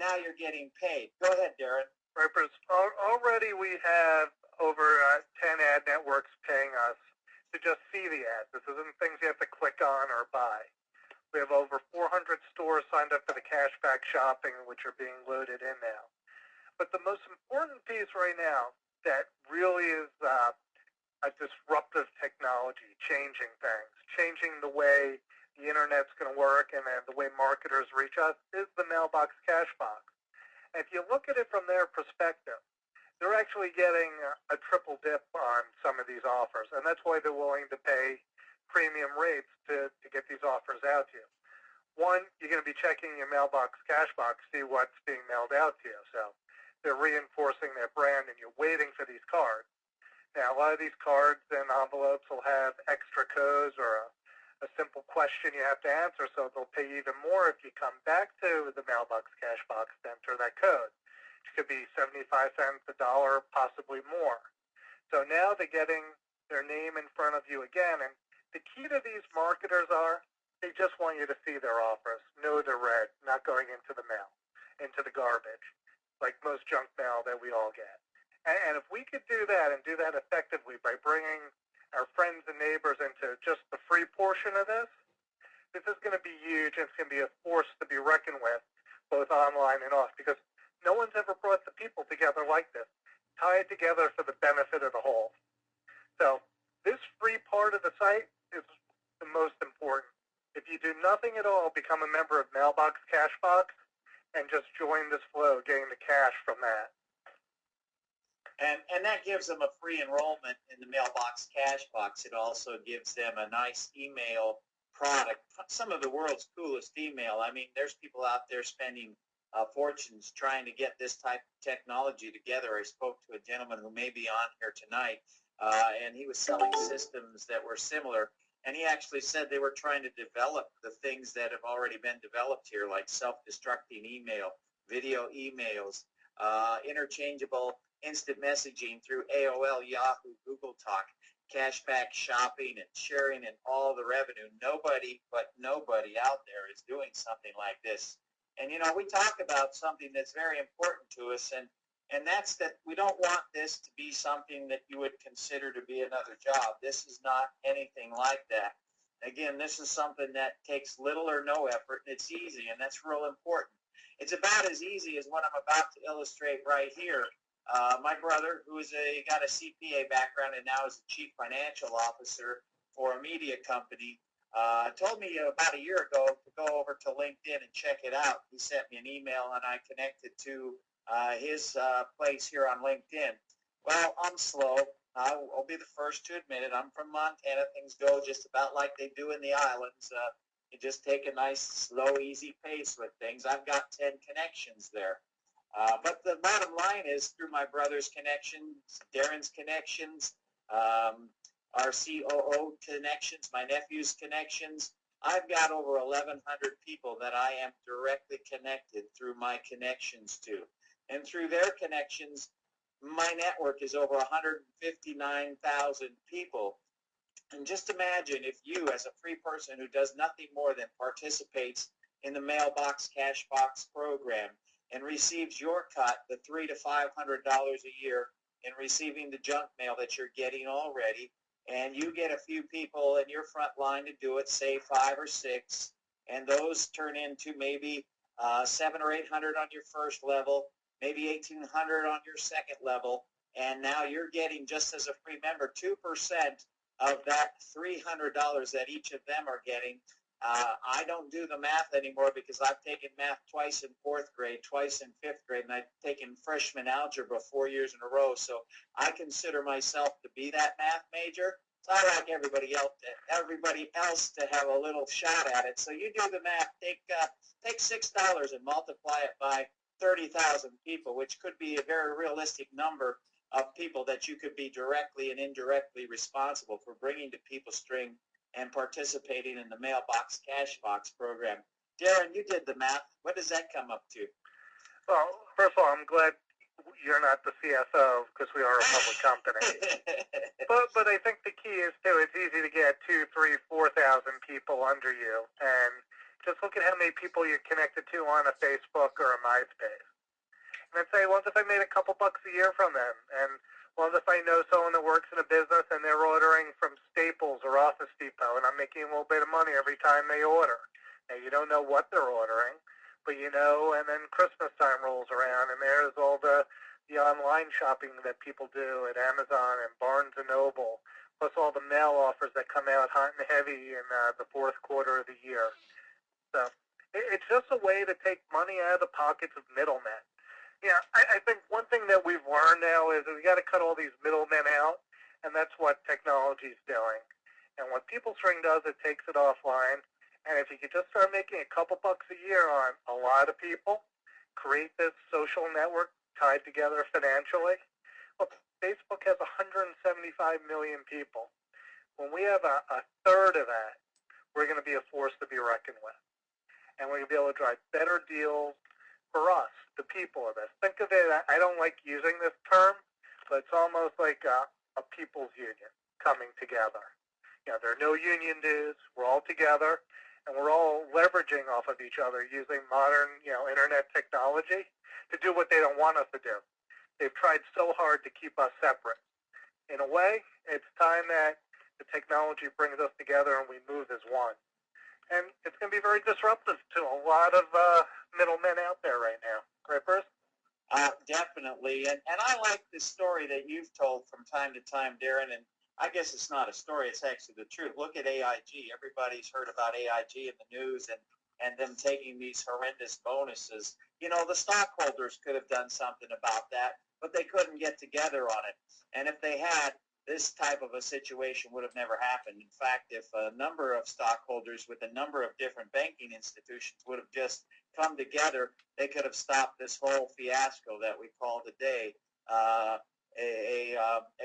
now you're getting paid. Go ahead, Darren. Right, Bruce. Already we have over 10 ad networks paying us to just see the ads. This isn't things you have to click on or buy. We have over 400 stores signed up for the cashback shopping, which are being loaded in now. But the most important piece right now that really is a disruptive technology, changing things, changing the way the internet's going to work and the way marketers reach us, is the mailbox cash box. And if you look at it from their perspective, they're actually getting a triple dip on some of these offers, and that's why they're willing to pay premium rates to get these offers out to you. One, you're going to be checking your mailbox cash box, see what's being mailed out to you. So they're reinforcing their brand, and you're waiting for these cards. Now, a lot of these cards and envelopes will have extra codes or a simple question you have to answer, so they'll pay even more if you come back to the mailbox cash box to enter that code. It could be 75 cents, $1, possibly more. So now they're getting their name in front of you again, and the key to these marketers are they just want you to see their offers, know they're read, not going into the mail, into the garbage, like most junk mail that we all get. And if we could do that and do that effectively by bringing our friends and neighbors into just the free portion of this, this is going to be huge, and it's going to be a force to be reckoned with, both online and off, because no one's ever brought the people together like this, tied together for the benefit of the whole. So this free part of the site is the most important. If you do nothing at all, become a member of Mailbox Cashbox and just join this flow, getting the cash from that. And that gives them a free enrollment in the Mailbox Cashbox. It also gives them a nice email product, some of the world's coolest email. I mean, there's people out there spending fortunes trying to get this type of technology together. I spoke to a gentleman who may be on here tonight, and he was selling systems that were similar. And he actually said they were trying to develop the things that have already been developed here, like self-destructing email, video emails, interchangeable instant messaging through AOL, Yahoo, Google Talk, cashback shopping and sharing and all the revenue. Nobody out there is doing something like this. And, you know, we talk about something that's very important to us, and that's that we don't want this to be something that you would consider to be another job. This is not anything like that. Again, this is something that takes little or no effort, and it's easy, and that's real important. It's about as easy as what I'm about to illustrate right here. My brother, who is got a CPA background and now is a chief financial officer for a media company, told me about a year ago to go over to LinkedIn and check it out. He sent me an email, and I connected to his place here on LinkedIn. Well, I'm slow. I'll be the first to admit it. I'm from Montana. Things go just about like they do in the islands. You just take a nice, slow, easy pace with things. I've got 10 connections there. But the bottom line is through my brother's connections, Darren's connections, our COO connections, my nephew's connections, I've got over 1,100 people that I am directly connected through my connections to. And through their connections, my network is over 159,000 people. And just imagine if you, as a free person who does nothing more than participates in the Mailbox Cashbox program and receives your cut, the $300 to $500 a year, in receiving the junk mail that you're getting already, and you get a few people in your front line to do it, say 5 or 6, and those turn into maybe 700 or 800 on your first level, maybe 1,800 on your second level, and now you're getting, just as a free member, 2% of that $300 that each of them are getting. I don't do the math anymore because I've taken math twice in 4th grade, twice in 5th grade, and I've taken freshman algebra 4 years in a row. So I consider myself to be that math major. So I like everybody else to have a little shot at it. So you do the math. Take $6 and multiply it by 30,000 people, which could be a very realistic number of people that you could be directly and indirectly responsible for bringing to People String and participating in the Mailbox Cashbox program. Darren, you did the math. What does that come up to? Well, first of all, I'm glad you're not the CFO because we are a public company. But I think the key is, too, it's easy to get 2,000, 3,000, 4,000 people under you. And Just look at how many people you're connected to on a Facebook or a MySpace. And then say, well, if I made a couple bucks a year from them, and well, if I know someone that works in a business and they're ordering from Staples or Office Depot, and I'm making a little bit of money every time they order. Now, you don't know what they're ordering, but you know, and then Christmas time rolls around, and there's all the online shopping that people do at Amazon and Barnes & Noble, plus all the mail offers that come out hot and heavy in the fourth quarter of the year. So it's just a way to take money out of the pockets of middlemen. Yeah, I think one thing that we've learned now is that we got to cut all these middlemen out, and that's what technology is doing. And what PeopleString does, it takes it offline. And if you could just start making a couple bucks a year on a lot of people, create this social network tied together financially. Well, Facebook has 175 million people. When we have a third of that, we're going to be a force to be reckoned with. And we're going to be able to drive better deals for us, the people of this. Think of it, I don't like using this term, but it's almost like a people's union coming together. You know, there are no union dues. We're all together, and we're all leveraging off of each other using modern, internet technology to do what they don't want us to do. They've tried so hard to keep us separate. In a way, it's time that the technology brings us together and we move as one. And it's going to be very disruptive to a lot of middlemen out there right now. Right, Bruce? Definitely. And I like the story that you've told from time to time, Darren, and I guess it's not a story, it's actually the truth. Look at AIG. Everybody's heard about AIG in the news and them taking these horrendous bonuses. You know, the stockholders could have done something about that, but they couldn't get together on it. And if they had, this type of a situation would have never happened. In fact, if a number of stockholders with a number of different banking institutions would have just come together, they could have stopped this whole fiasco that we call today a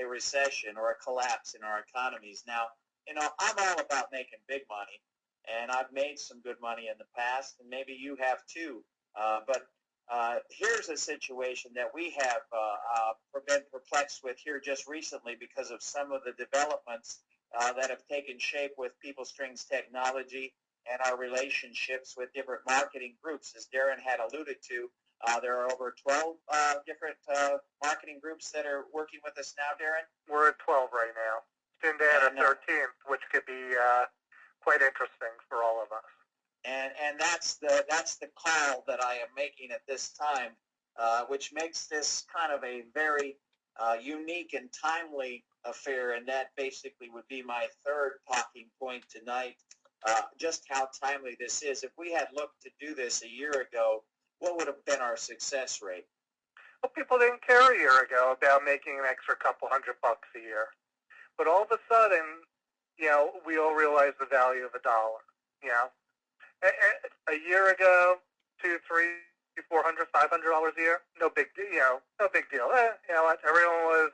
recession or a collapse in our economies. Now, I'm all about making big money, and I've made some good money in the past, and maybe you have too. But here's a situation that we have been perplexed with here just recently because of some of the developments that have taken shape with PeopleString's technology and our relationships with different marketing groups. As Darren had alluded to, there are over 12 different marketing groups that are working with us now, Darren? We're at 12 right now. Soon to add a 13th, which could be quite interesting for all of us. And that's the call that I am making at this time, which makes this kind of a very unique and timely affair, and that basically would be my third talking point tonight, just how timely this is. If we had looked to do this a year ago, what would have been our success rate? Well, people didn't care a year ago about making an extra couple $100 a year. But all of a sudden, we all realize the value of a dollar, A year ago, $200, $300, $400, $500 a year, no big deal. No big deal. Everyone was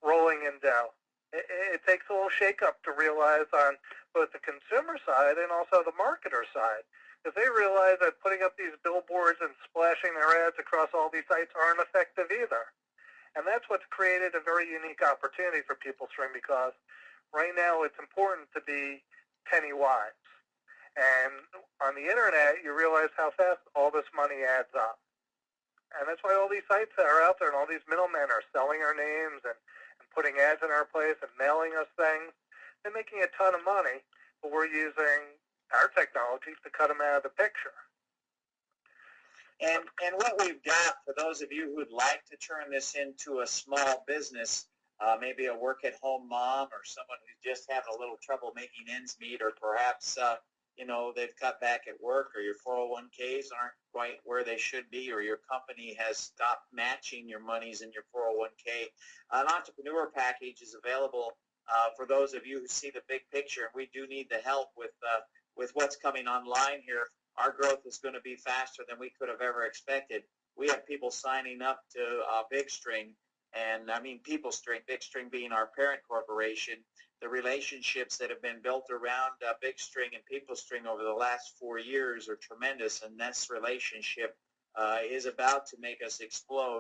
rolling in dough. It takes a little shake-up to realize on both the consumer side and also the marketer side, because they realize that putting up these billboards and splashing their ads across all these sites aren't effective either. And that's what's created a very unique opportunity for PeopleString, because right now it's important to be penny wise. And on the internet, you realize how fast all this money adds up. And that's why all these sites that are out there and all these middlemen are selling our names and putting ads in our place and mailing us things. They're making a ton of money, but we're using our technology to cut them out of the picture. And what we've got, for those of you who'd like to turn this into a small business, maybe a work-at-home mom or someone who's just having a little trouble making ends meet, or perhaps they've cut back at work, or your 401ks aren't quite where they should be, or your company has stopped matching your monies in your 401k. An entrepreneur package is available for those of you who see the big picture, and we do need the help with what's coming online here. Our growth is going to be faster than we could have ever expected. We have people signing up to BigString, and I mean PeopleString, BigString being our parent corporation. The relationships that have been built around BigString and PeopleString over the last 4 years are tremendous, and this relationship is about to make us explode.